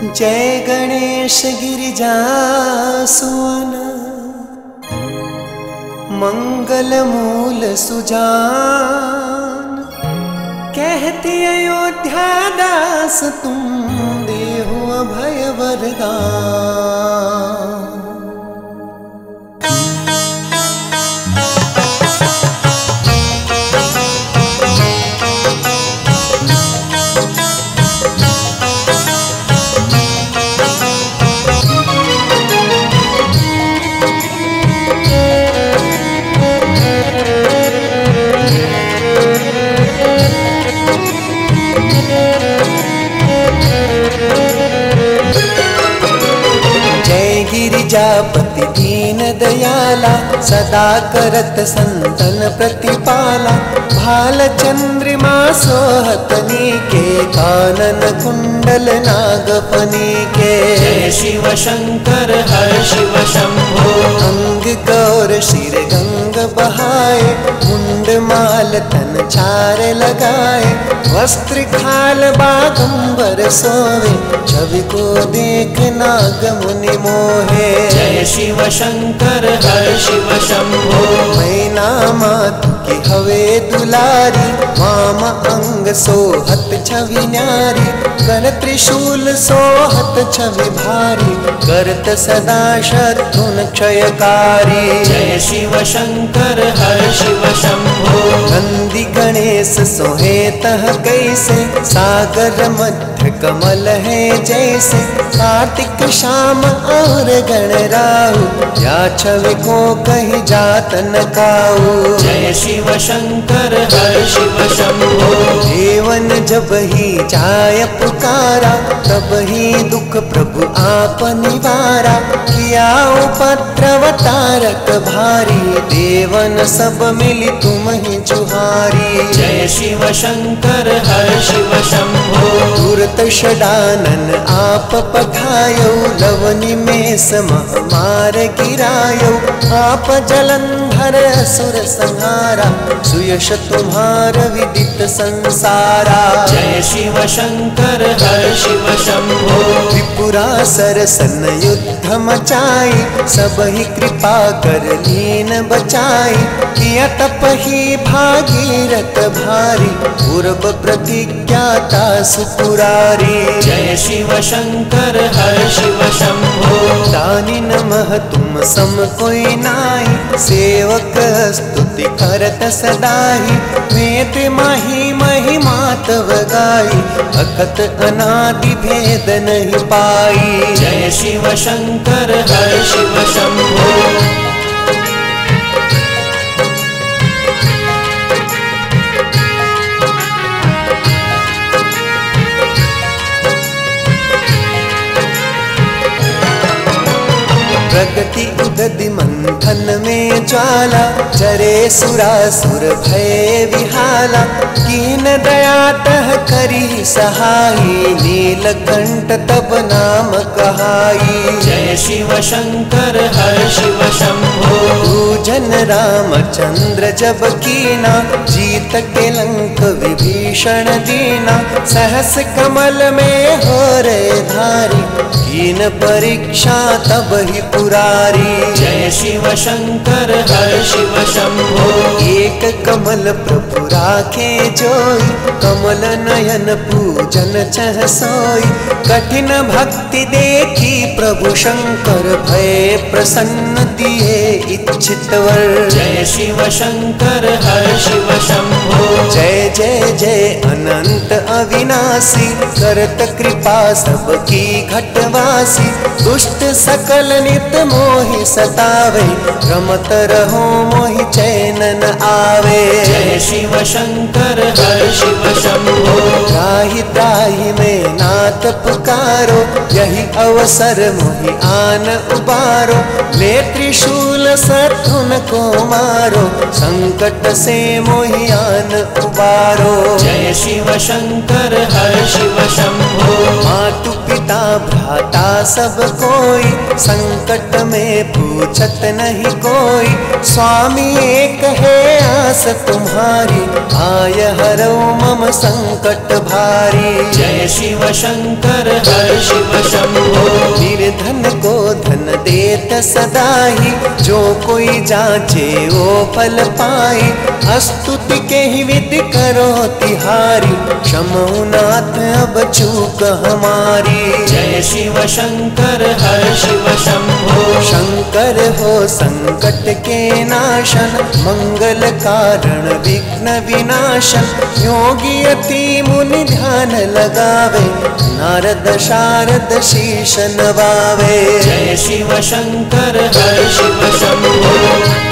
जय गणेश गिरिजा सुवन मंगल मूल सुजान। कहते अयोध्या दास तुम देहु अभय वरदान। गिरिजापति दीन दयाला सदा करत संतन प्रतिपाला। भाल चंद्रिमा सोहतनी के कानन कुंडल नागफनी के। जय शिव शंकर हर शिव शंभो। अंग गौर शिर गंग बहाए मुंड माल तन चार लगाए। वस्त्र खाल बागंबर सोवे छवि को देख नाग मुनि मोहे। जय शिव शंकर हर शिव शंभो। मैना मातु की हवे दुलारी वाम अंग सोहत छवि न्यारी। कर त्रिशूल सोहत छवि भारी करत सदा शत्रुन क्षयकारी। जय शिव शंकर हर शिव शंभो। नंदी गणेश सोहे तह कैसे सागर मध्य कमल है जैसे। कार्तिक श्याम और गणराहु या छवि को कहीं जात न काऊ। जय शिव शंकर हर शिव शंभो। देवन जब ही जाय पुकारा तब ही दुख प्रभु आप निवारा। किया उपद्रव तारक भारी देवन सब मिली तुम ही जुहारी। जय शिव शंकर हर शिव शंभो। तुरत षडानन आप पठायो लवनि में समार गिरायो। आप जलंधर असुर संहारा सुयश तुम्हार विदित संसारा। जय शिव शंकर हर शिव शंभो। त्रिपुरासुर सन युद्ध मचाई सब ही कृपा कर लीन बचाई। किया तप ही भागीरथ भारी पूर्व प्रतिज्ञाता सुपुरारी। जय शिव शंकर हर शिव शंभो। दानी नमः तुम सम कोई नाई सेवक स्तुति करत सदाही। वेद माही महिमा तव गाई अखत अनादि भेद नहीं पाई। जय शिव शंकर हर शिव शंभो। प्रगति उदधि मंथन में ज्वाला चरे सुरासुर भय विहाला। कीन दया तह करी सहाई नीलकंठ तब नाम कहाई। जय शिव शंकर हर शिव शंभो। पूजन रामचंद्र जब कीना जीत के लंक विभीषण दीना। सहस कमल में हो रे धारी कीन परीक्षा तब ही पुरारी। जय शिव शंकर हर शिव शंभो। एक कमल प्रभु राखे जोई कमल नयन पूजन चह सोई। कठिन भक्ति देखी प्रभु शंकर भय प्रसन्न दिए इच्छित वर। जय शिव शंकर हर शिव शंभो। जय जय जय अनंत अविनाशी करत कृपा सबकी घटवासी। दुष्ट सकल नित मोहि सतावे रमत रहो मोहि चैन न आवे। जय शिव शंकर हर शिव शंभो। त्राहि त्राहि में नाथ पुकारो यही अवसर मोहि आन उबारो। ले त्रिशूल शत्रुन को मारो संकट से मोहि आन उबारो। जय शिव शंकर हर शिव शंभो। मातु पिता भ्राता सब कोई, संकट में पूछत नहीं कोई। स्वामी एक है आस तुम्हारी, आय हरौ मम संकट भारी। जय शिव शंकर हर शिव शंभो। निर्धन को धन देत सदाही, जो कोई जाचे वो फल पाए। स्तुति के ही विधि करो तिहारी, क्षमौ नाथ अब चूक हमारी। जय शिव शंकर हर शिव शंभो। शंकर हो संकट के नाशन, मंगल कारण विघ्न विनाशन। योगी अति मुनि ध्यान लगावे, नारद शारद शीश नवावे। जय शिव शंकर हर शिव शंभो।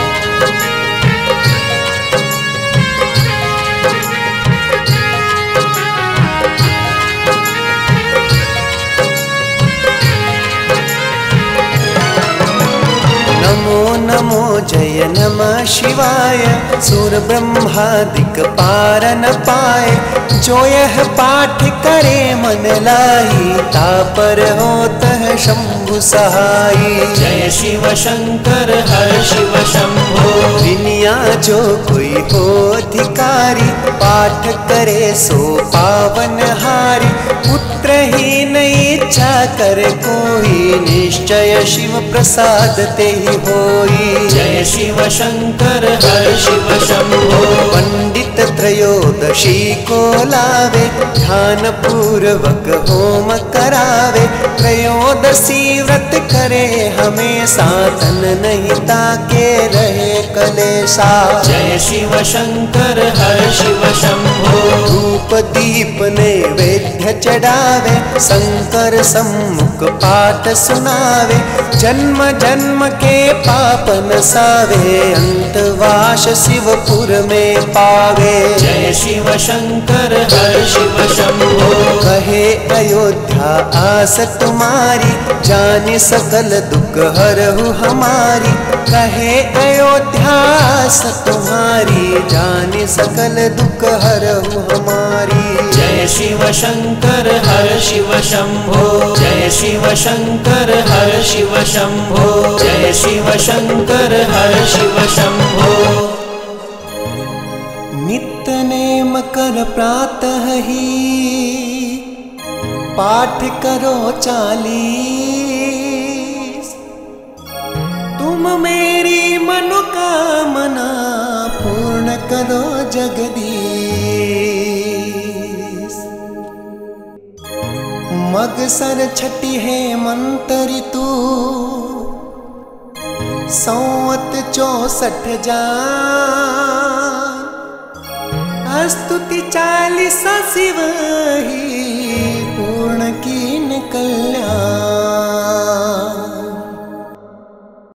नमो नमो जय नमः शिवाय, सुर ब्रह्मादिक पार न पाए। जो यह पाठ करे मन लाई, तापर होत है शंभु सहाई। जय शिव शंकर हर शिव शंभो। दुनिया जो कोई हो अधिकारी, पाठ करे सो पावन हारी। पुत्र ही नहीं इच्छा करे कोई, निश्चय शिव प्रसाद ते ही होई। जय शिव शंकर हर शिव शंभो। पंडित त्रयोदशी को लावे, ध्यान पूर्वक होम करावे। त्रयोदशी व्रत करे हमेशा, तन नहीं ताके रहे कलेशा। जय शिव शंकर हर शिव शंभो। धूप दीप नैवेद्य चढ़ावे, शंकर सम्मुख पाठ सुनावे। जन्म जन्म के पाप नसावे, अंतवास शिवपुर में पावे। जय शिव शंकर हर शिव शंभो। कहे अयोध्या आस तुम्हारी, जाने सकल दुख हरहु हमारी। कहे अयोध्या आस तुम्हारी, जाने सकल दुख हरहु हमारी। जय शिव शंकर हर शिव शंभो। जय शिव शंकर हर शिव शंभो। जय शिव शंकर हर शिव शंभो। नित्य नेम कर प्रातः ही, पाठ करो 40। तुम मेरी मनोकामना पूर्ण करो जगदीश। मगसर छठी है मंत्र तू, संवत 64 जान। स्तुति 40 शिव ही, पूर्ण कीन कल्याण।